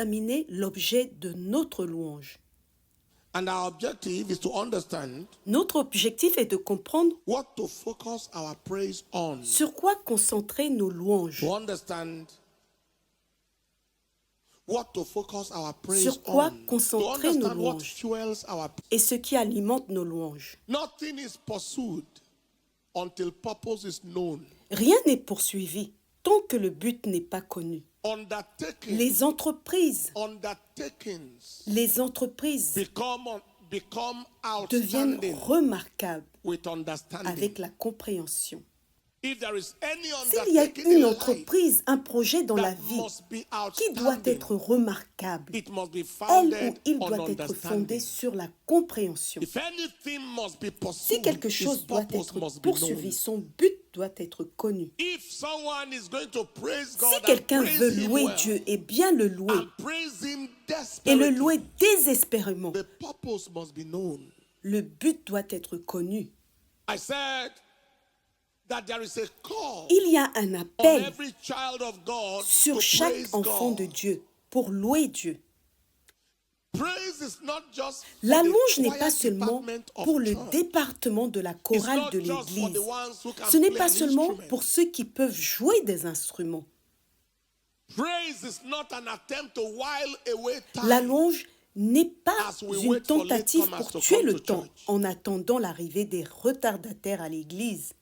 examiner l'objet de notre louange. And our objective is to understand Notre objectif est de comprendre what to focus our praise on. sur quoi concentrer nos louanges. To understand what to focus our praise Sur quoi on. To concentrer nos understand what louanges. fuels our praise. Et ce qui alimente nos louanges. Nothing is pursued until purpose is known. Rien n'est poursuivi tant que le but n'est pas connu. Undertakings Les entreprises become deviennent outstanding remarquables with understanding. avec la compréhension. If there is any S'il y a undertaking une in life entreprise, un projet dans la that vie must be qui doit outstanding, être remarquable, it must be elle founded ou il on doit être understanding. fondé sur la compréhension. If anything must be Si pursued, quelque its chose doit purpose être must be poursuivi, known. son but doit être connu. If someone is going to praise Si God and quelqu'un praise veut him louer well, Dieu et bien le louer and praise him et le desperately, louer désespérément, the purpose must be known. le but doit être connu. I said that there is a call Il y a un on appel every child of God sur to chaque praise enfant God. de Dieu pour louer Dieu. Praise is not just for La the louange n'est choir pas seulement department of pour le church. département de la It's chorale not de just for the l'Église. ones who can Ce n'est play pas an seulement instrument. pour ceux qui peuvent jouer des instruments. Praise is not an attempt to while away La time. louange n'est pas As we une wait for tentative latecomers pour to tuer come le to temps church. en attendant l'arrivée des retardataires à l'Église.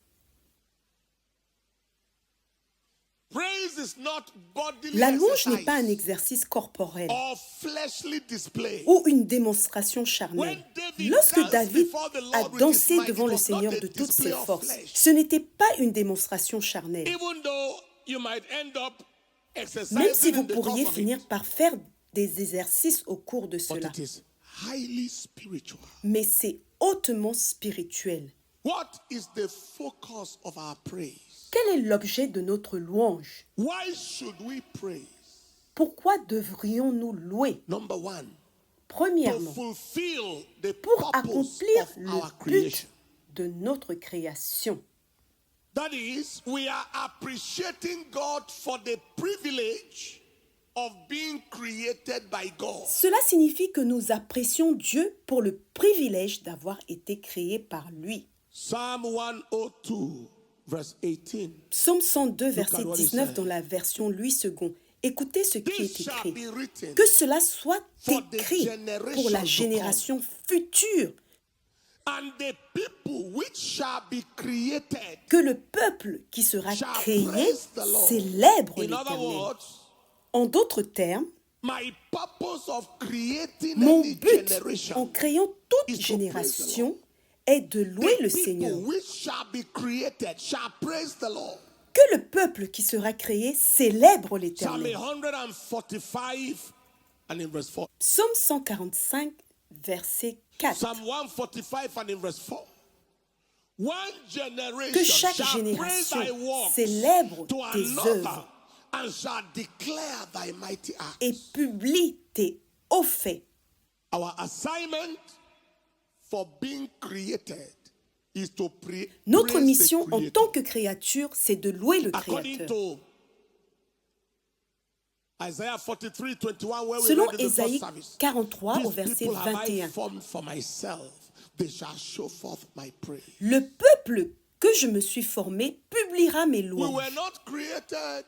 Praise is not bodily La louange n'est pas un exercise exercice corporel or fleshly display. ou une démonstration charnelle. When David Lorsque danced David before the a Lord with dansé his might, devant it le was not Seigneur a de toutes display ses of forces, flesh. ce n'était pas une démonstration charnelle. Even though you might end up exercising Même si vous in the pourriez course of finir it, par faire des exercices au cours de but cela, it is highly spiritual. mais c'est hautement spirituel. What is the focus of our praise? Quel est l'objet de notre louange? Why should we praise? Pourquoi devrions-nous louer? Number one, to Premièrement, fulfill the pour purpose accomplir of le our but creation. de notre création. That is, we are appreciating God for the privilege of being created by God. Cela signifie que nous apprécions Dieu pour le privilège d'avoir été créé par lui. Psalm 102, verse 18. Psaume 102, Look verset at what it 19 says. dans la version Louis II. Écoutez ce qui This est shall écrit. be written Que cela soit for the écrit pour la generation to génération future. and the people which shall be created Que le peuple qui sera shall créé praise the Lord. célèbre In other l'Éternel. words, En d'autres termes, my purpose of creating mon any but generation en créant is toute to génération est de louer the le people Seigneur. which shall be created shall praise the Lord. Que le peuple qui sera créé célèbre Psalm l'Éternel. 145 and in verse 4. Psaume 145, verset 4. Psalm 145 and in verse 4. One Que generation chaque shall praise génération thy works célèbre to tes another œuvres and shall declare thy mighty acts. et publie tes hauts faits. Our assignment for being created is to Notre praise mission the en Creator. tant que créature, c'est de louer le According Créateur. to Isaiah 43, 21, where we Selon read in the first Ésaïe service, 43 au these verset people have I 21, formed for myself, they shall show forth my praise. le peuple que je me suis formé publiera mes We louanges. were not created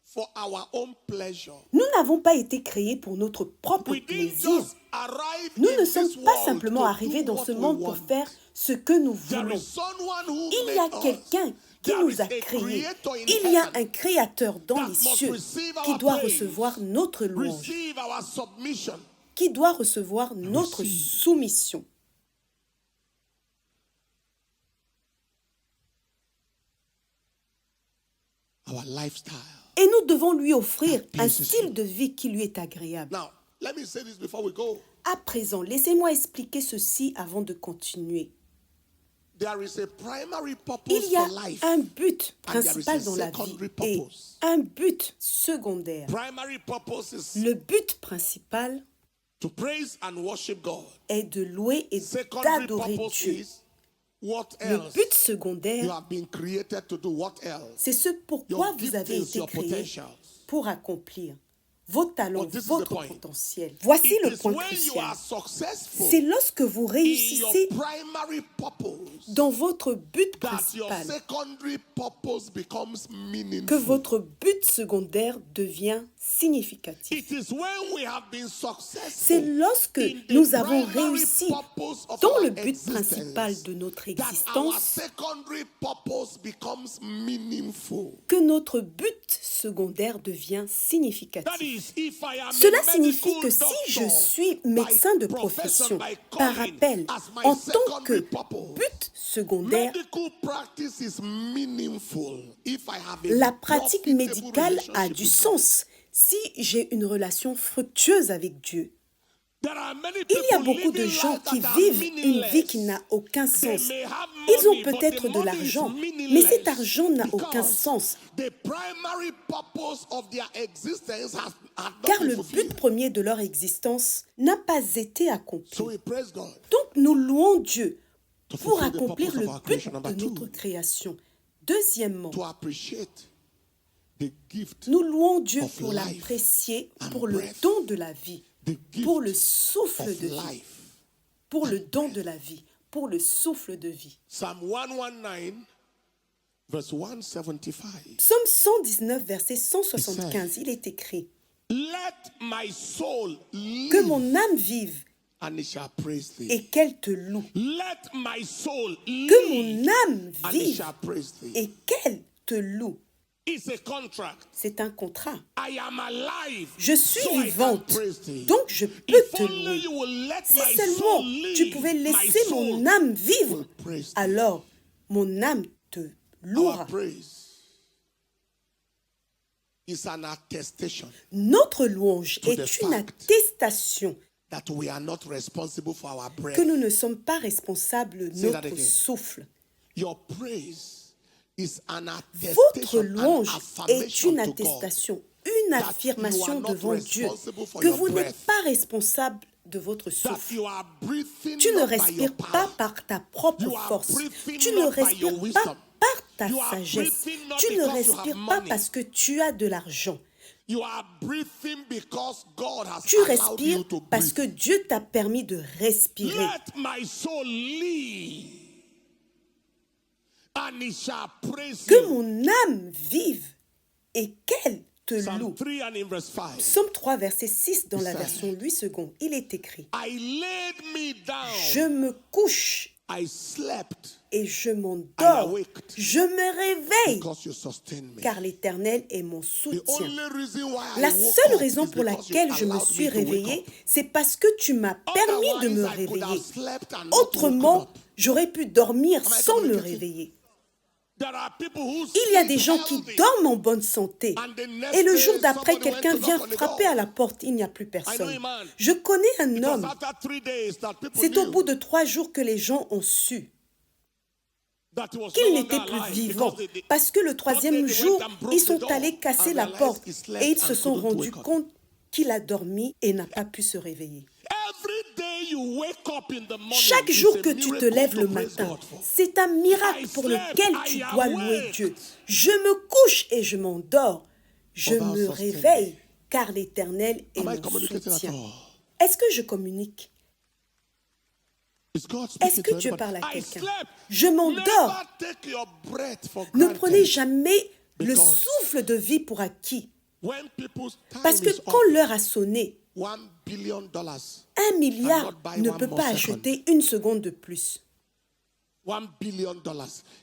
for our own pleasure. Nous n'avons pas été créés pour notre propre We didn't plaisir. just arrive Nous in ne this sommes pas world simplement to arrivés do dans what ce we monde pour want. faire ce que nous There voulons. is someone who Il y a made us. quelqu'un qui There nous is a a créés. creator in Il y a heaven un créateur dans that les must cieux receive qui our doit praise, recevoir notre louange, receive our submission. qui doit recevoir notre receive. soumission. Our lifestyle. Et nous devons lui offrir That un pleases style him. de vie qui lui est agréable. Now, let me say this before we go. À présent, laissez-moi expliquer ceci avant de continuer. There is a primary purpose Il y a for life. un but and there is principal a dans la vie secondary et purpose. un but secondaire. Primary purpose is Le but principal to praise and worship God. est de louer et Secondary d'adorer purpose Dieu. is what Le else but you secondaire, have been created to do. What else? c'est ce pourquoi Your vous avez giftings, été your créé potentials. pour accomplir. vos talents, But this is the votre point. potentiel. Voici It le is point when you crucial. are successful C'est lorsque vous in your réussissez primary purpose dans votre but that your principal secondary purpose becomes que meaningful. votre but secondaire devient significatif. It is when we have been C'est successful lorsque in the nous avons primary réussi purpose of dans our le but existence principal de notre that our existence secondary purpose becomes meaningful. que notre but secondaire devient That significatif. is, if I am Cela a signifie medical que si je doctor suis by médecin de profession, profession, by par calling, appel, as my en tant que secondary purpose, but secondaire, medical practice is meaningful if I have a la pratique profitable médicale a relationship du with God. sens si j'ai une relation fructueuse avec Dieu. There are many Il y a people beaucoup de living gens lives qui that are vivent une vie meaningless. qui n'a aucun They sens. may have Ils ont money, but peut-être the de money l'argent, is mais meaningless cet argent n'a aucun because sens, the primary purpose of their existence had not car been le fulfilled. but premier de leur existence n'a pas été So accompli. we praise God. Donc nous louons Dieu To pour fulfill the accomplir purpose le of our but creation. Number de two, notre création. Deuxièmement, to appreciate the gift, nous louons Dieu of pour life l'apprécier, and pour le breath. don de la vie, the gift pour le souffle of de vie, life. pour le don de la vie, pour le souffle de vie. Psalm 119, verse 175. Psaume 119, verset 175, il est écrit Let my soul que live, mon âme vive and it shall praise thee. et qu'elle te loue. Let my soul Que live, mon âme and it vive shall praise thee. et qu'elle te loue. It's a contract. C'est un contrat. I am alive. Je suis so I can vivante, praise thee. donc je peux If te only louer. you will let Si my seulement soul live, tu pouvais my laisser mon soul âme vivre, will praise thee. alors mon âme te Our louera. praise is an attestation Notre louange To the est une fact attestation that we are not responsible for our breath. que nous ne sommes pas responsables de Say that notre again. souffle. Your praise is an Votre attestation, an louange est affirmation une to God attestation, une that you affirmation are not devant Dieu responsible for que your vous n'êtes breath. pas responsable de votre that souffle. you are breathing Tu ne not by your respires power. pas par ta propre You are force. breathing Tu ne not by your respires pas wisdom. par ta You are sagesse. breathing not Tu ne because you have respires pas money. parce que tu as de l'argent. You are breathing because God has Tu allowed you respires to parce breathe. que Dieu t'a permis de respirer. Let my soul live, and it shall praise Que you. mon âme vive et qu'elle te Psalm loue. 3 and in verse 5. Psaume 3, verset 6 dans la It version 8 secondes, il est écrit I laid me down, Je me couche I slept et je I m'endors. awaked Je me réveille because you sustained me. car l'Éternel est mon The soutien. only reason why I La woke seule up raison is pour because you laquelle je me allowed suis me to wake réveillée, up. c'est parce que tu m'as permis de me Otherwise, I could have réveiller. slept and not woken Autrement, up. j'aurais pu dormir Am I sans me communicating? réveiller. There are people who Il y a sleep des gens qui healthy, dorment en bonne santé. and the next Et le day, jour d'après, somebody went quelqu'un to vient knock on the frapper door. à la porte, il n'y a plus I know personne. a man. Je connais un It was homme. after 3 days that people C'est au knew bout de 3 jours que les gens ont su that he was no qu'il longer n'était plus alive vivant. because they- Parce que le troisième they jour, went and broke ils the sont door allés casser and la realized porte he slept et ils and se sont couldn't rendus wake up. compte qu'il a dormi et n'a pas pu se réveiller. Every day you wake up in the morning, Chaque it's jour a que tu te miracle lèves to le praise matin, God for. c'est un miracle I pour slept, lequel I tu dois louer awake. Dieu. Je me couche et je m'endors. Je For thou me sustain réveille car l'Éternel est Am I mon communicating at soutien. all? Est-ce que je communique? Is God Est-ce speaking que to Dieu anybody? parle à I quelqu'un? slept. Je m'endors. Never take your breath for Ne granted. prenez jamais le Because souffle de vie pour acquis. When people's time Parce que is quand up, l'heure a sonné, $1 billion 1 milliard cannot buy ne one peut more pas second. acheter une seconde de plus. $1 billion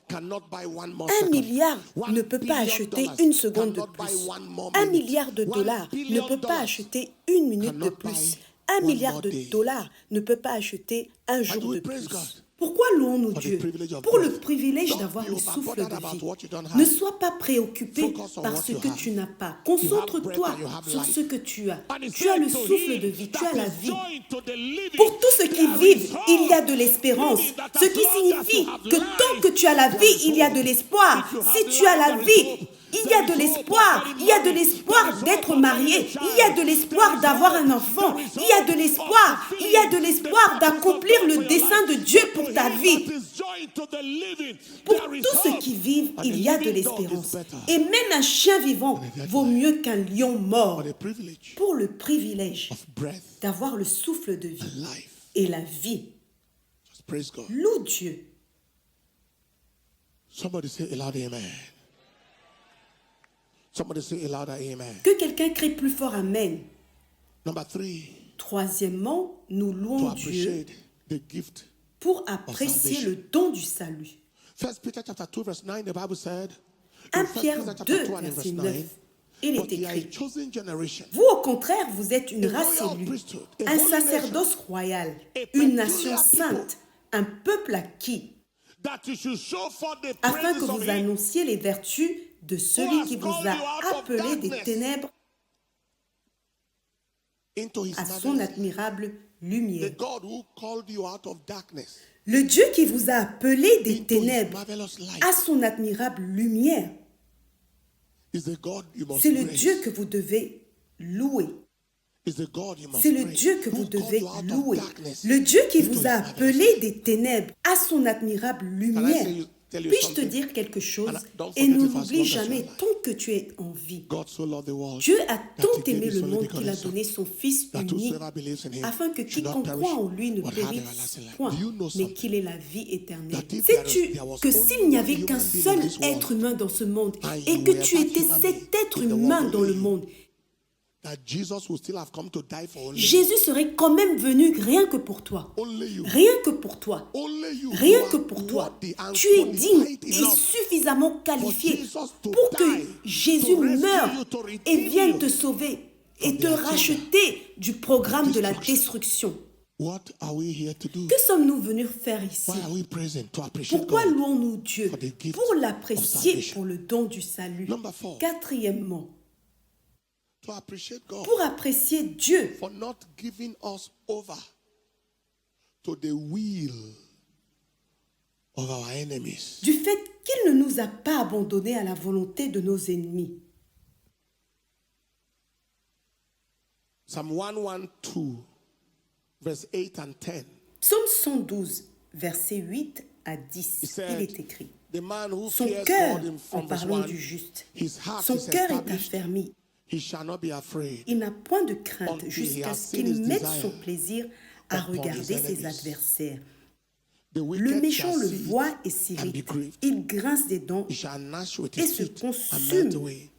cannot buy one more 1 second. milliard $1 ne peut pas billion acheter une seconde de cannot buy plus. one more 1 minute. milliard de $1 dollars ne billion peut pas acheter une minute de cannot plus. buy 1 one milliard more de day. dollars ne peut pas acheter un jour we de praise plus. God Pourquoi louons-nous for the Dieu? privilege of Pour le breath. privilège Don't d'avoir be le souffle bothered de about vie. what you don't Ne have. sois pas préoccupé Focus on par what ce you que have. tu n'as pas. You have Concentre-toi breath and you have sur life. ce que tu as. And he Tu as said le to souffle him de vie, tu that as la is vie. joined to the living, Pour tous ceux qui there vivent, is hope. il y a de l'espérance. Meaning that Ce as qui long as signifie you have que tant life, que tu as la there vie, is il y a hope. de l'espoir. If you have Si tu as life, la there is vie, hope. il y There a is de hope of l'espoir. getting Il y a de money. l'espoir There is d'être hope of marié. getting a Il y a de child. l'espoir There is d'avoir hope. un enfant. There is Il y a de hope l'espoir. of Il y a de fulfilling l'espoir the purpose of d'accomplir God le for your dessein life. de Dieu But pour to ta him vie. that is joy to the living. Pour There is tous ceux hope. qui vivent, And il a y a de living dog is l'espérance. better Et même un chien vivant vaut mieux qu'un lion mort. for the privilege Pour le privilège of breath d'avoir le souffle de and vie life. et la vie. Just praise God. Loue Dieu. Somebody say a loud amen. Somebody say a louder amen. Que quelqu'un crie plus fort Amen. Number 3, Troisièmement, nous to louons Dieu appreciate the gift. pour apprécier salvation. le don du salut. 1 Peter chapter 2 verse 9, the Bible said, 1 in 1 Pierre Peter chapter 2, 2 and in verset verse 9, 9, il est but ye are a écrit, chosen generation, vous au contraire, vous êtes une a race royal élue, priesthood, a un holy sacerdoce royal, a une peculiar nation people, sainte, un peuple acquis, that you should show forth the afin que praises of vous him annonciez les vertus de celui has qui vous called you out a of appelé des darkness ténèbres into his à son marvelous, admirable the lumière. God who called you out of darkness Le Dieu qui vous a appelé des into his ténèbres marvelous light à son admirable lumière, is the God you must c'est le praise. Dieu que vous devez louer. Is the God you must C'est le praise. Dieu que Who vous called devez you out of louer. darkness Le Dieu qui into vous his a marvelous appelé light. des ténèbres à son admirable Can I lumière. tell you Puis-je te something? dire quelque chose? And don't Et forget ne it for as l'oublie long as jamais you're alive. tant que tu es en vie. God so loved the world Dieu a that tant he gave aimé his le only monde begotten qu'il a Son, donné son Fils that unique, whosoever believes in him afin que should not quiconque perish, croit en lui ne but have périsse everlasting life. point, Do you know mais something? qu'il ait la vie éternelle. That if Sais-tu there was que only s'il n'y one avait human qu'un being in seul this world, être humain dans ce monde, and et you que were tu that étais human cet being être in the world humain dans le only, monde, that Jesus would still have come to die for only Jésus serait quand même venu rien que pour toi. only you. Rien que pour toi. Only you. Rien You que are pour toi. worthy and Tu es digne qualified et enough suffisamment qualifié for Jesus to pour que die, Jésus to rescue meure you, to et redeem vienne you te sauver et from te the agenda racheter du programme de la destruction. destruction. What are we here to do? Que sommes-nous venus faire ici? Why are we praising? To appreciate Pourquoi God. louons-nous Dieu? For the gift Pour of l'apprécier, salvation. pour le don du salut. Number 4. Quatrièmement, To appreciate God pour apprécier Dieu for not giving us over to the will of our enemies. du fait qu'il ne nous a pas abandonnés à la volonté de nos ennemis. Psalm 112, verse 8 and 10. Psaume 112, versets 8 à 10, He said, il est écrit. The man who Son fears cœur, God en from verse parlant 1, du juste, his heart son is cœur est established, affermi. he shall not be afraid. Il n'a point de crainte Until he jusqu'à has ce seen qu'il his mette desire son plaisir à upon his regarder ses enemies. adversaires. The Le wicked méchant shall le see it voit et and be s'irrite. grieved. Il grince des dents. He shall gnash with et his se feet and melt consume. away.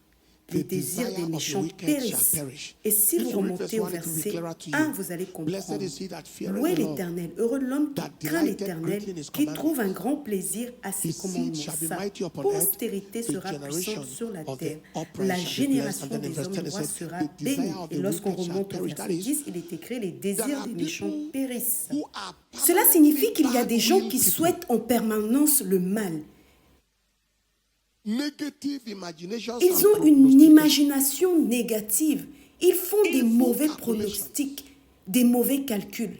Les The désirs desire des of the méchants wicked shall périssent. perish. Et si If vous you read verse remontez au 1, it will be verset clearer to 1, you. vous allez Blessed comprendre. is he that feareth Louez the Lord, l'Éternel, heureux l'homme that qui craint delighteth l'Éternel, greatly in his qui commandments. trouve un grand plaisir à ses His seed commandements. shall be Sa mighty upon postérité earth. The sera generation puissante sur la of the terre. upright La shall be blessed. génération And then in des verse hommes 10 it droits says, sera the desire bénie. of the Et lorsqu'on wicked shall remonte au perish. That verset is, 10, il est écrit, les there désirs are des méchants people périssent. who are Cela signifie qu'il y a bad des gens will qui people. souhaitent en permanence le mal. Negative imaginations Ils and ont une prognostications. imagination négative. Ils font des Evil mauvais calculations. pronostics, des mauvais calculs.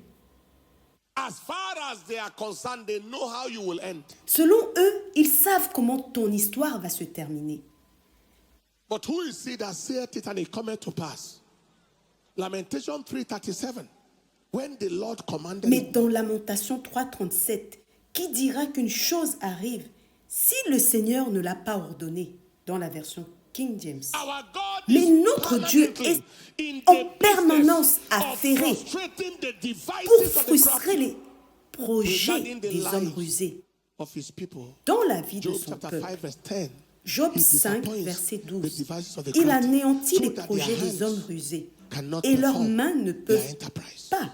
As far as they are concerned, they know how you will end. Selon eux, ils savent comment ton histoire va se terminer. But who is he that saith it and it cometh to pass? Lamentation 3:37. When the Lord commanded Mais it, dans Lamentation 3:37, qui dira qu'une chose arrive si le Seigneur ne l'a pas ordonné? Dans la version King James. our God Mais is notre Dieu permanently est in en the permanence business affairé of frustrating the devices pour of the frustrer crafty les projets regarding the des hommes lives rusés of his people. dans la vie de Job son chapter peuple. 5 verse 10. Job He 5, disappoints verset the 12. devices of the Il crafty, anéantit so les that projets their des hommes hands rusés cannot et leurs perform mains ne their peuvent enterprise. pas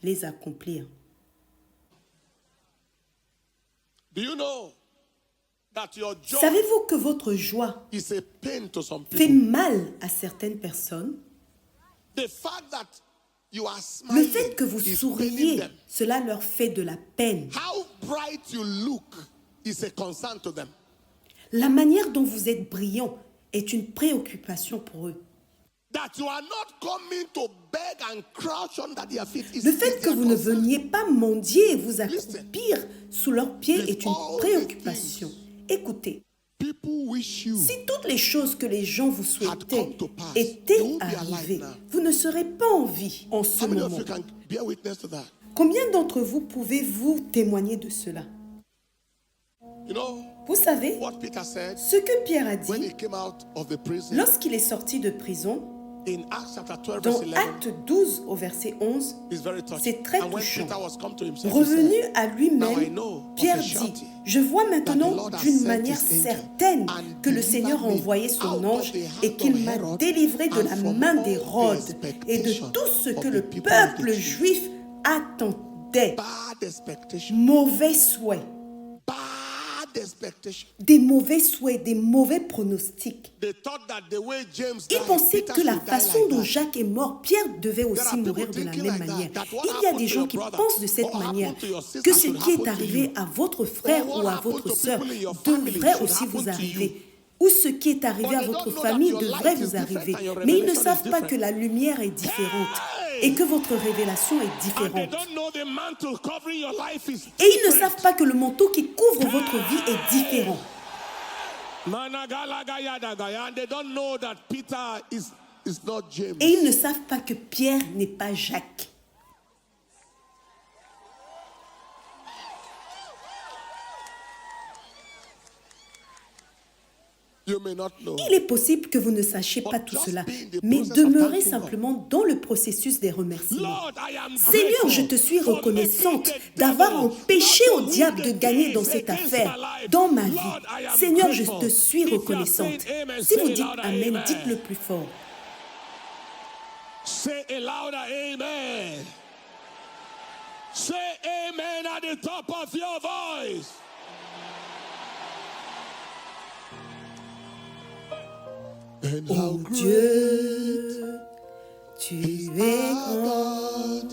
les accomplir. Do you know that your joy Savez-vous que votre joie is a pain to some fait people? mal à certaines personnes? The fact that you are Le smiling fait que vous is paining souriez, them. cela leur fait de la peine. How bright you look is a concern to them. La manière dont vous êtes brillant est une préoccupation pour eux. That you are not coming to beg and crouch under their feet is Le fait is que their vous ne concern. veniez pas mendier et vous accroupir sous leurs pieds est une préoccupation. Écoutez, People wish you si toutes les choses que les gens vous souhaitaient come to pass, étaient you won't be arrivées, alive now. vous ne serez pas en vie en ce How many of moment. you can bear witness to that? Combien d'entre vous pouvez-vous témoigner de cela? You know Vous savez, what Peter said ce que Pierre a when dit he came out of the prison lorsqu'il est sorti de prison, in Acts chapter 12, dans verse 11, Acte 12 au verset 11, is very touching. c'est très And when touchant. Peter was come to himself, he Revenu said, à Now I lui-même, know Pierre of a dit, surety je vois that the maintenant Lord has d'une sent manière his angel certaine and que le Seigneur a delivered me envoyé son out ange of the et hand qu'il of m'a Herod délivré de and la from main all d'Hérode the et de expectation tout ce of que the le people of the peuple Jews. juif attendait. Bad expectation. Mauvais souhaits, Bad expectation. des mauvais souhaits, des mauvais pronostics. They thought that the way James Ils died, pensaient Peter que la should die façon like dont that. Jacques est mort, Pierre devait There aussi are people mourir de la thinking même like manière. that what Il y a happened des to gens your qui brother pensent de cette or manière happened to your sister que ce should qui est happen to arrivé you. à votre frère Or what ou à happened votre to sœur people in your family devrait should aussi happen vous to arriver. you. Ou ce qui est arrivé But à they votre don't know that famille your devrait light is vous different arriver. and your Mais ils ne revelation is savent pas different. que la lumière est différente Hey! et que votre révélation est And they différente. don't know the mantle covering your life is Et ils ne different. savent pas que le manteau qui couvre votre vie est différent. Managalagayadagaya, and they don't know that Peter is not James. Et ils ne savent pas que Pierre n'est pas Jacques. You may not know. Il est possible que vous ne sachiez pas tout cela, mais demeurez simplement dans le processus des remerciements. Lord, I am Seigneur, je te suis grateful for reconnaissante making the d'avoir devil empêché not au to diable win de the gagner case dans cette against affaire, my life. dans ma vie. Lord, I am Seigneur, je grateful. te suis If you are reconnaissante. saying amen, Si say vous a dites louder Amen, amen. dites-le plus fort. Say a louder amen. Say amen at the top of your voice. And Oh Dieu, tu es grand.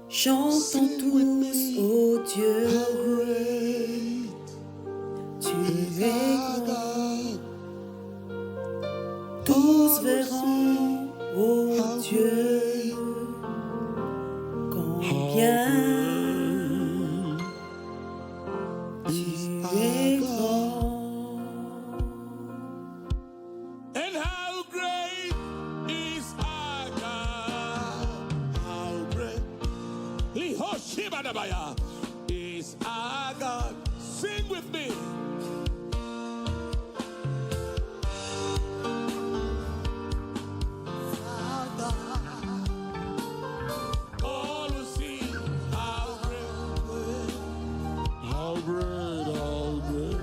Chantons tous, oh Dieu, tu es grand. Tous verront, oh Dieu, combien tu es grand. And how great is our God? How great Lihoshibadabaya is our God. Sing with me. All will see how great, how great, how great.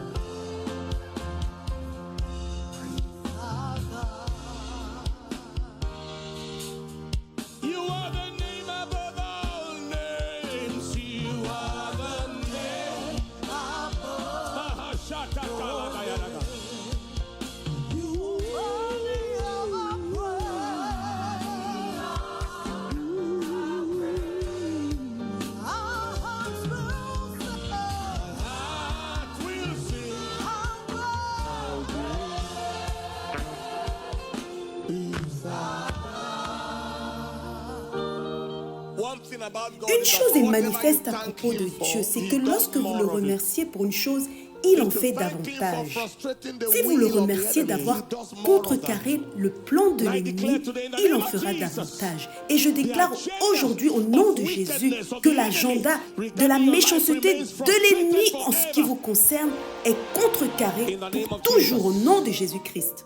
You are the name above all names. You are the name above. Mahashatakalagayanaga. You are the heart will sing. How great is thy One thing about God Une is that chose est whatever manifeste you à thank propos de him for, Dieu, c'est he que does lorsque vous more le of it. remerciez pour une chose, il en If you fait thank him for davantage. frustrating the Si vous le will of the remerciez enemy, d'avoir he does more of contrecarré le plan de And I l'ennemi, declare today in the il en name of fera Jesus, davantage. Et je déclare agenda aujourd'hui au nom de of Jésus wickedness of que the l'agenda enemy de la regarding your life méchanceté remains de l'ennemi frustrated en ce qui forever. vous concerne est contrecarré In the name pour of toujours au Jesus. nom de Jésus-Christ.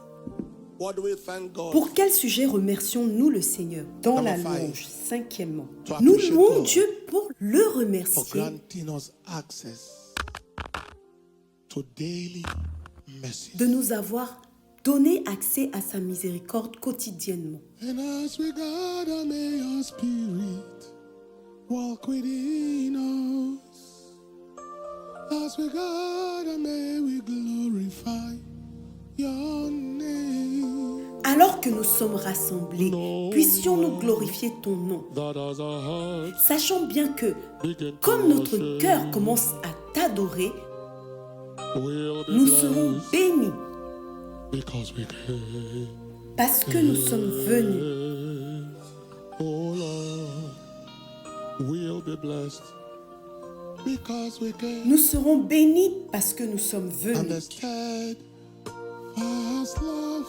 What do we thank God Pour quel sujet remercions-nous le Seigneur? Dans la Number five. louange, cinquièmement. To Nous appreciate louons God Dieu pour le for remercier granting us access to daily mercy. de nous avoir donné accès à sa miséricorde quotidiennement. And as we gather, may your spirit walk within us. As we gather, may we glorify your name. Alors que nous sommes rassemblés, puissions-nous glorifier ton nom, That as our hearts sachant bien que, begin to comme notre worship, cœur commence à t'adorer, we'll be nous serons blessed bénis because we came. parce que nous sommes venus. Oh Lord, we'll be blessed because we came. Nous serons bénis parce que nous sommes And the venus. steadfast love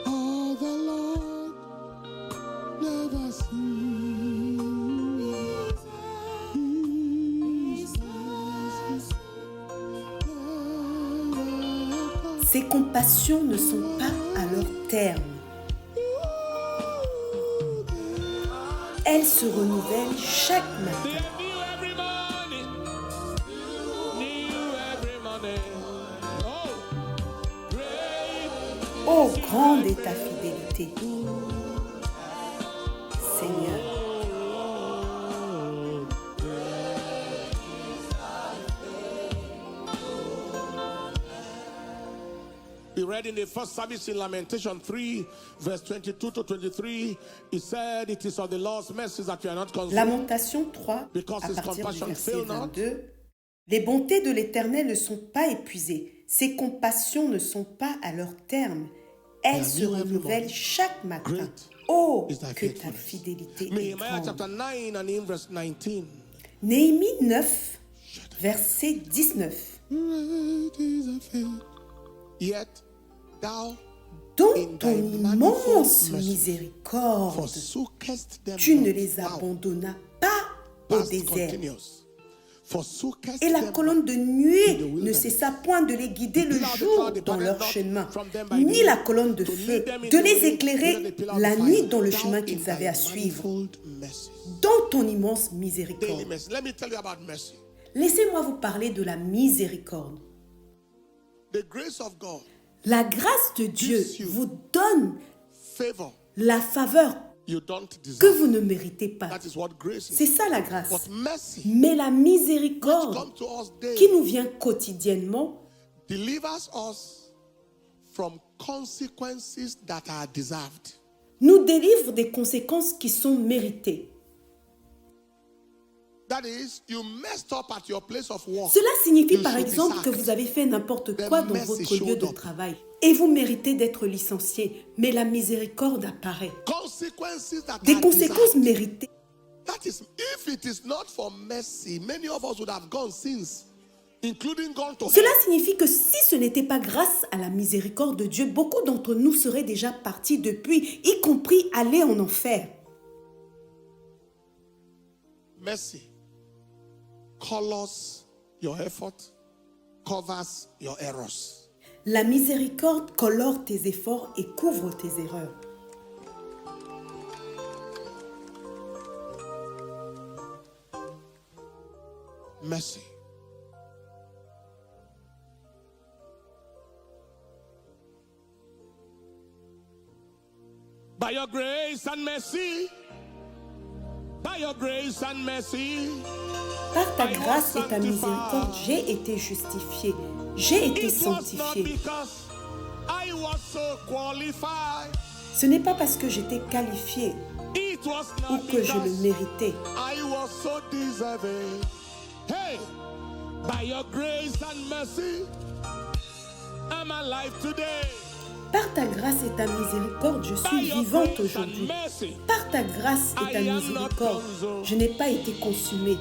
of the Lord never ceases. Ses compassions ne sont pas à leur terme. Elles se renouvellent chaque matin. Oh, grande est ta fidélité, Seigneur. We read in the first service in Lamentation 3, verse 22 to 23, it said, it is of the Lord's mercies that we are not consumed. Lamentation 3, Because à his partir du compassion verset fail not. 22. Les bontés de l'Éternel ne sont pas épuisées. Ses compassions ne sont pas à leur terme. Elles se renouvellent chaque matin. Great Oh, is thy que ta faithfulness. fidélité est Nehemiah grande. chapter 9 and in verse 19. Néhémie 9, verset 19. Great is thy faith. Yet thou Dans ton immense mercy miséricorde, forsookest them tu ne not. les Wow. abandonnas pas au Past désert. continuous. Forsookest Et la them colonne de nuée ne cessa point de les guider le jour dans leur chemin, ni la colonne de feu de les éclairer la nuit dans le chemin qu'ils avaient à suivre. Dans ton immense miséricorde. Daily mercy. Let me tell you about mercy. Laissez-moi vous parler de la miséricorde. The grace of God, La grâce de Dieu vous donne favor la faveur you don't que deserve. vous ne méritez pas. That is what grace C'est is. ça la grâce. But mercy, Mais la which miséricorde come to us qui daily, nous vient quotidiennement delivers us from consequences that are deserved. nous délivre des conséquences qui sont méritées. That is, you messed up at your place of work. Cela signifie You par should be exemple que sacked. vous avez fait n'importe quoi dans mercy votre lieu showed de up. travail et vous méritez d'être licencié, mais la miséricorde apparaît. Consequences that Des are conséquences deserved. méritées. That is, if it is not for mercy, many of us would have gone since, including gone to Cela hell. signifie que si ce n'était pas grâce à la miséricorde de Dieu, beaucoup d'entre nous seraient déjà partis depuis, y compris aller en enfer. Mercy colors your effort, covers your errors. La miséricorde colore tes efforts et couvre tes erreurs. Mercy. By your grace and mercy, by your grace and mercy, Par ta grâce et ta miséricorde, j'ai été justifié, j'ai été it was not sanctifié. because I was so qualified. Ce n'est pas parce que j'étais qualifié It was ou not que je le because méritais. I was so deserving. Hey, by your grace and mercy, I'm alive today. Par ta grâce et ta miséricorde, je By suis your vivante grace and aujourd'hui. mercy, Par ta grâce et ta miséricorde, je n'ai pas été consumé.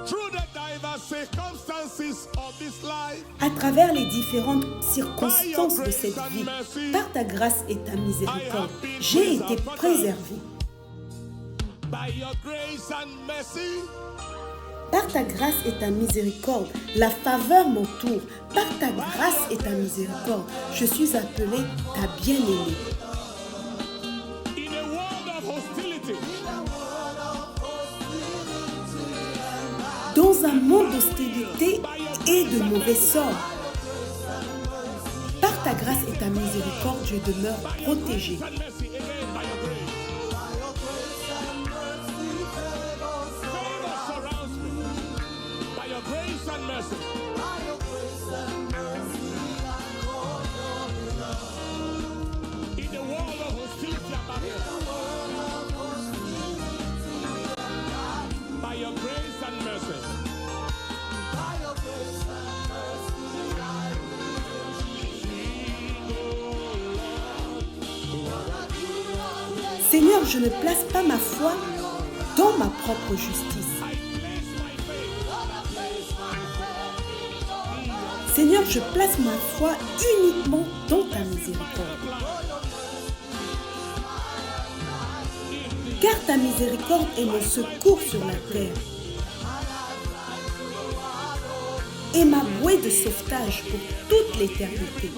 through the diverse circumstances of this life, À travers les différentes circonstances de cette vie, par ta grâce et ta miséricorde, j'ai été préservé. by your grace and mercy, Par ta grâce et ta miséricorde, la faveur m'entoure. Par ta grâce et ta miséricorde, je suis appelé ta bien-aimée. in a world of hostility, Dans un monde d'hostilité et de mauvais sorts, par ta grâce et ta miséricorde, je demeure protégé. and mercy again by your grace. Favor surrounds me. By your grace and mercy. In the world of hostility about here. By your grace and mercy. Seigneur, je ne place pas ma foi dans ma propre justice. Seigneur, je place ma foi uniquement dans ta miséricorde. Car ta miséricorde est mon secours sur la terre. et ma bouée de sauvetage pour toute l'éternité.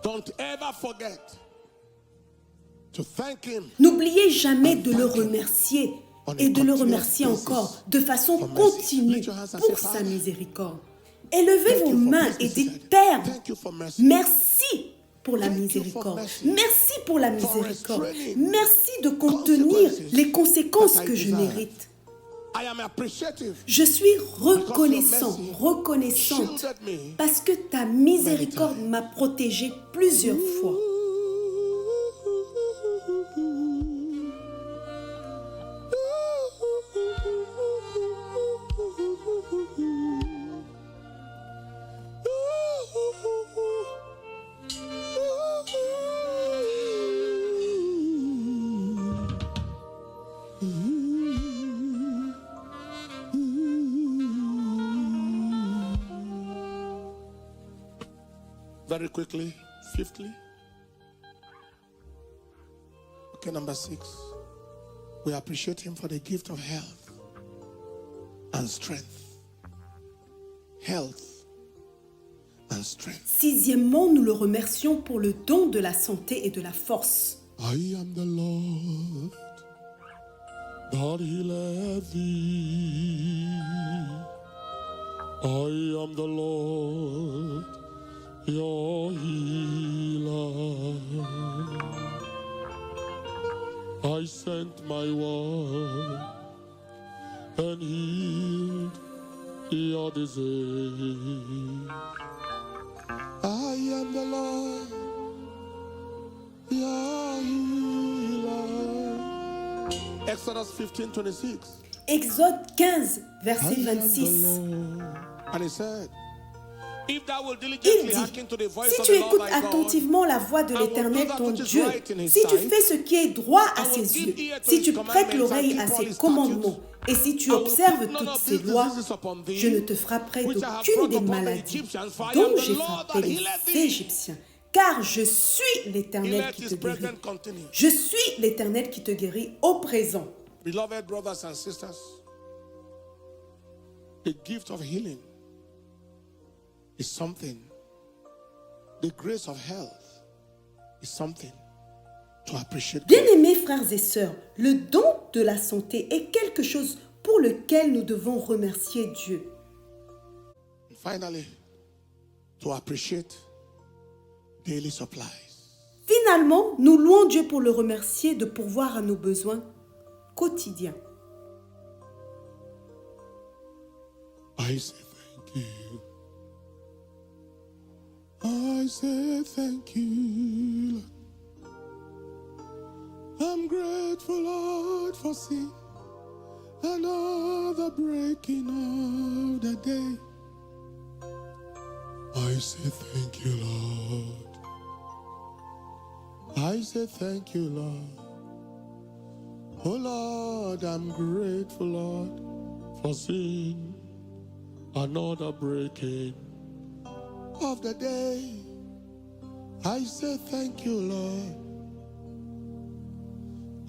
Don't ever forget to thank him. N'oubliez jamais de le remercier et de le remercier encore de façon continue pour sa miséricorde. Élevez vos mains et dites, Père, merci pour la miséricorde. Merci pour la miséricorde. Merci de contenir les conséquences que je mérite. Je suis reconnaissante parce que ta miséricorde m'a protégé plusieurs fois. Very quickly, fifthly. Okay, number 6. We appreciate him for the gift of health and strength. Health and strength. Sixièmement, nous le remercions pour le don de la santé et de la force. I am the Lord, God healeth thee. I am the Lord, your healer. I sent my word and healed your disease. I am the Lord, your healer. Exodus 15:26. Exode 15, verset 26. And he said, Il dit, si tu écoutes attentivement la voix de l'Éternel ton Dieu, si tu fais ce qui est droit à ses yeux, si tu prêtes l'oreille à ses commandements, et si tu observes toutes ses lois, je ne te frapperai d'aucune des maladies dont j'ai frappé les Égyptiens, car je suis l'Éternel qui te guérit. Je suis l'Éternel qui te guérit au présent. Beloved brothers and sisters, the gift of healing is something. The grace of health is something to appreciate. Bien-aimés frères et sœurs, le don de la santé est quelque chose pour lequel nous devons remercier Dieu. And finally, to appreciate daily supplies. Finalement, nous louons Dieu pour le remercier de pourvoir à nos besoins quotidiens. I say thank you. I say thank you. I'm grateful, Lord, for seeing another breaking of the day. I say thank you, Lord. I say thank you, Lord. Oh, Lord, I'm grateful, Lord, for seeing another breaking of the day. I say thank you, Lord.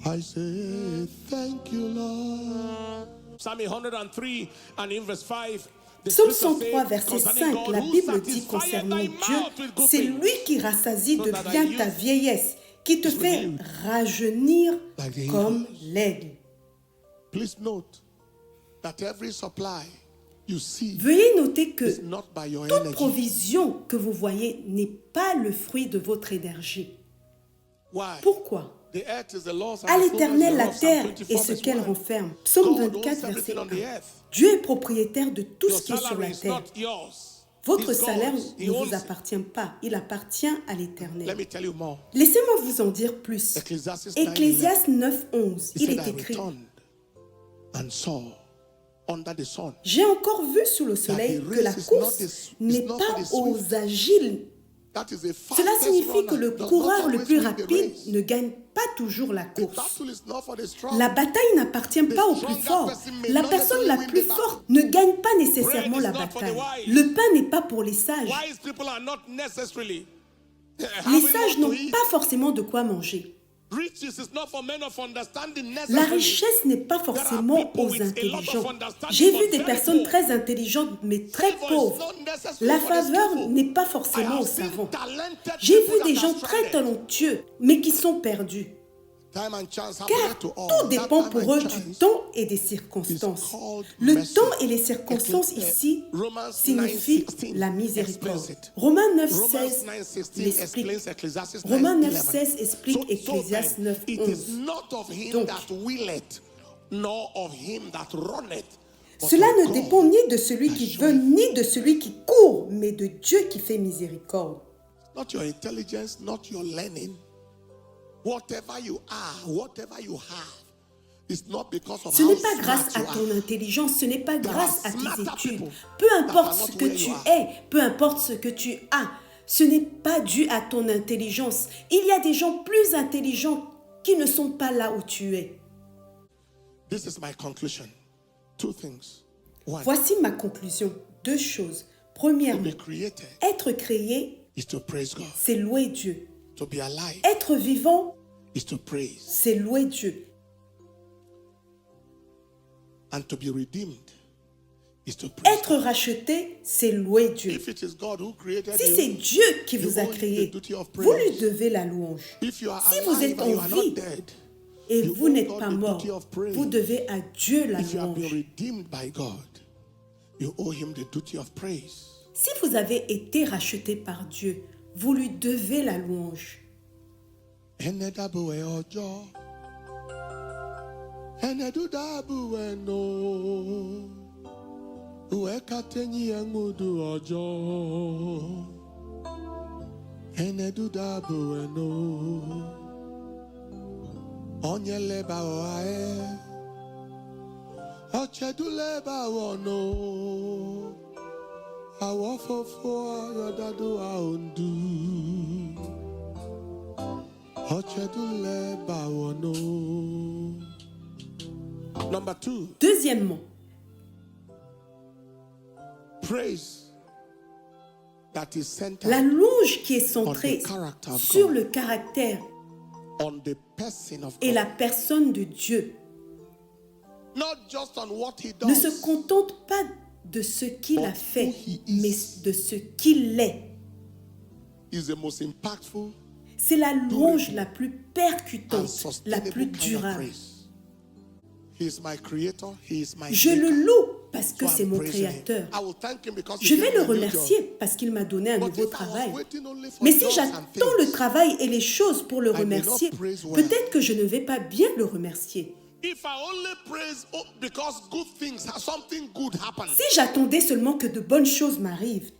I say thank you, Lord. Psalm 103 and in verse 5. Psaume 103, verset 5, la Bible dit concernant Dieu, c'est lui qui rassasie de bien ta vieillesse, qui te fait rajeunir comme l'aigle. Please note that every supply you see Veuillez noter que is not by your toute energy. provision que vous voyez n'est pas le fruit de votre énergie. Why? Pourquoi? The earth is the Lord's and À the l'Éternel la fullness terre thereof. et ce qu'elle renferme. Psaume 24, verset 1. Dieu est propriétaire de tout ce qui est sur la terre. Votre salaire ne vous appartient pas, il appartient à l'Éternel. Let me tell you more. Laissez-moi vous en dire plus. Ecclésiaste 9, 11, il est écrit: and saw under the sun. J'ai encore vu sous le soleil que la course n'est pas aux agiles. That is the Cela fastest signifie que runner le does not coureur le always plus win the rapide race. ne gagne pas toujours la The course. battle is not for the strong. La bataille n'appartient pas au plus fort. La personne la plus forte ne gagne pas nécessairement la bataille. Le pain n'est pas pour les sages. Wise people are not necessarily Les sages n'ont pas forcément de quoi manger. Riches is not for men of understanding La necessarily. richesse n'est pas forcément aux intelligents. J'ai vu des personnes très intelligentes mais très pauvres. La faveur n'est pas forcément aux savants. J'ai vu des gens très talentueux mais qui sont perdus. Car tout dépend pour eux du temps et des circonstances. Le temps et les circonstances ici signifient la miséricorde. Romains 9,16 l'explique. Romains 9,16 explique Ecclésiaste 9,11. Donc, cela ne dépend ni de celui qui veut, ni de celui qui court, mais de Dieu qui fait miséricorde. Not your intelligence, not your learning. Whatever you are, whatever you have, it's not because of Ce how n'est pas smart grâce à you are. ton intelligence, ce n'est pas grâce à smarter tes études. people Peu importe that are ce not que where tu you are. es, peu importe ce que tu as, ce n'est pas dû à ton intelligence. Il y a des gens plus intelligents qui ne sont pas là où tu es. This is my conclusion. Two things. One, Voici ma conclusion. Deux choses. to Premièrement, be created être créé, is to praise God. c'est louer Dieu. To be alive Être vivant, is to praise. c'est louer Dieu. And to be redeemed is to praise. Être racheté, c'est louer Dieu. If it is God who created Si c'est you, Dieu qui vous a créé, vous lui devez la louange. if you are Si vous alive êtes and you en are not vie dead, et you vous owe n'êtes God pas the mort, duty of praise. vous devez à Dieu la If you have been louange. redeemed by God, you owe him the duty of praise. Si vous avez été racheté par Dieu, vous lui devez la louange. Enedabu e ojo, enedudabu e no, uekatenyi engudu ojo, enedudabu e no, onyeleba oae, ocheduleba ono, awofofo ayodadu aondu. Number two, Deuxièmement, praise that is centered la louange qui est centrée on the character of sur God. le caractère On the person of et God. la personne de Dieu Not just on what he ne se does, contente pas de ce qu'il a But fait, who he is. mais de ce qu'il est. is the most impactful C'est la louange la plus and percutante, la sustainable plus kind of durable. praise. He is my creator, he is my Je le maker. loue parce que So c'est I'm mon praising him. créateur. I will thank him because he Je gave vais me le a new remercier job. parce qu'il m'a donné un But nouveau if I was travail. waiting only for Mais si jobs and j'attends le things, travail et les choses pour le I may not remercier, praise well. peut-être que je ne vais pas bien le remercier. if I only praise because good things, something good happened. Si j'attendais seulement que de bonnes choses m'arrivent,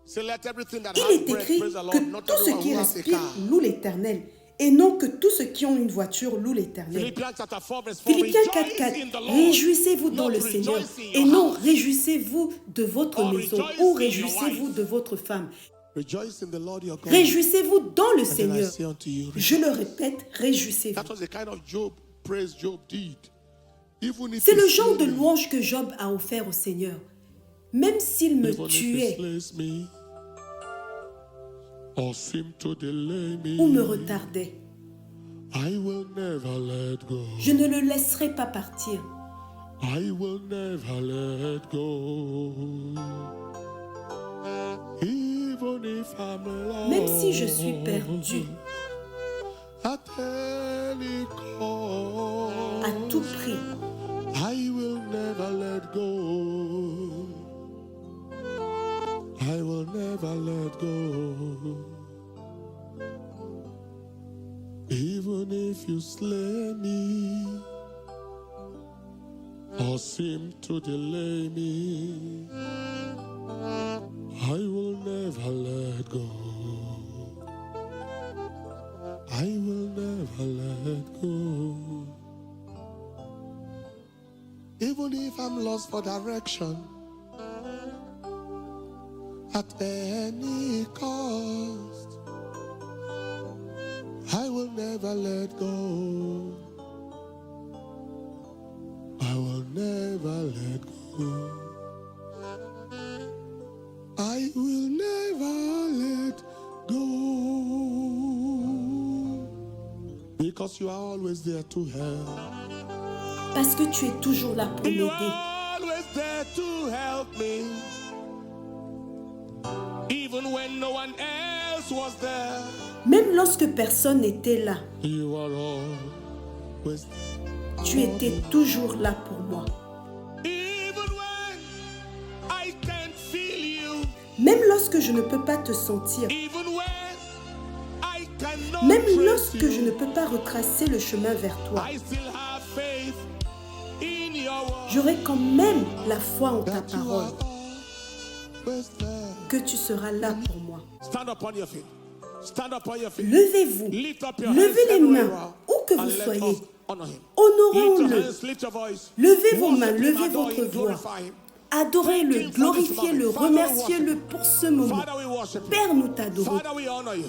So let everything that il has est breath écrit praise the Lord. que Not tout ce everyone qui who has a respire car. loue l'Éternel, et non que tous ceux qui ont une voiture louent l'Éternel. Philippians chapter 4 verse 4. Philippiens Rejoice 4,4, in the Lord. réjouissez-vous dans Not le Seigneur, rejoice in et your non house. réjouissez-vous de votre Or maison, rejoice ou in your réjouissez-vous wife. de votre femme. Rejoice in the Lord your God. Réjouissez-vous dans le And then I Seigneur. say unto you, Je le répète, réjouissez-vous. that was the kind of praise Job did. Even if C'est he le genre de slay me, louange que Job a offert au Seigneur. Même s'il me even if he tuait slays me, or seem to delay me, ou me retardait, I will never let go. Je ne le laisserai pas partir. I will never let go. Even if I'm lost. Même si je suis perdu, At any cost. à tout prix, I will never let go. I will never let go. Even if you slay me or seem to delay me, I will never let go. I will never let go. Even if I'm lost for direction, at any cost, I will never let go. I will never let go. I will never let go. Because you are always there to help. parce que tu es toujours là pour You m'aider. are always there to help me. Even when no one else was there. Même lorsque personne n'était là, You are always tu étais toujours là pour moi. Even when I can't feel you. Même lorsque je ne peux pas te sentir, Even when I cannot même trace lorsque you. je ne peux pas retracer le chemin vers toi, I still have faith in your word. j'aurai quand même la foi en ta That you parole, are always there. que tu seras là pour moi. Stand up on your feet. Stand up on your feet. Levez-vous, Lift up your levez hands les everywhere mains, où que and vous let soyez. us honor him. Lift your Honorons-le, hands, lift your voice. levez vos mains, Worship him, levez adore votre him, voix. glorify him. Adorez-le, glorifiez-le, remerciez-le pour ce moment. Father, we worship you. Père, nous t'adorons. Father, we honor you.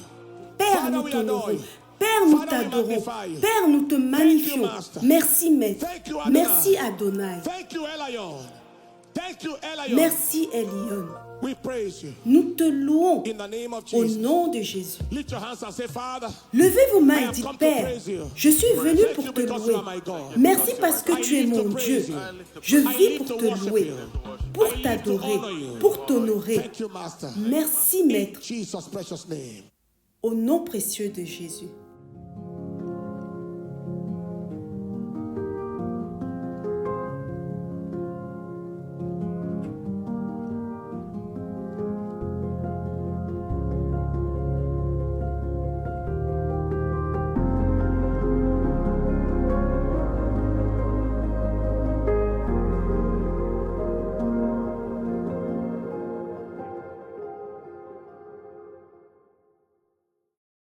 Père, Father, nous we adore t'honorons. you. Père, nous Father, we t'adorons. magnify you. Père, nous te magnifions. Master. Merci, Maître. Thank you, Adonai. Merci, Adonai. Thank you, Elion. Thank you, Elion. Merci, Elion. We praise you. Nous te louons In the name of au Jesus. nom de Jésus. Lift your hands and say, Father, Levez vos I mains et have dites, come to Père, praise you. je suis venu Thank pour you te because you louer. are my God. Merci parce que I tu es live to mon praise Dieu. you. Je I vis live pour to te worship louer, you. pour I live to t'adorer, honor you. pour t'honorer. Thank you, Master. Merci, In Maître, Jesus' precious name. au nom précieux de Jésus.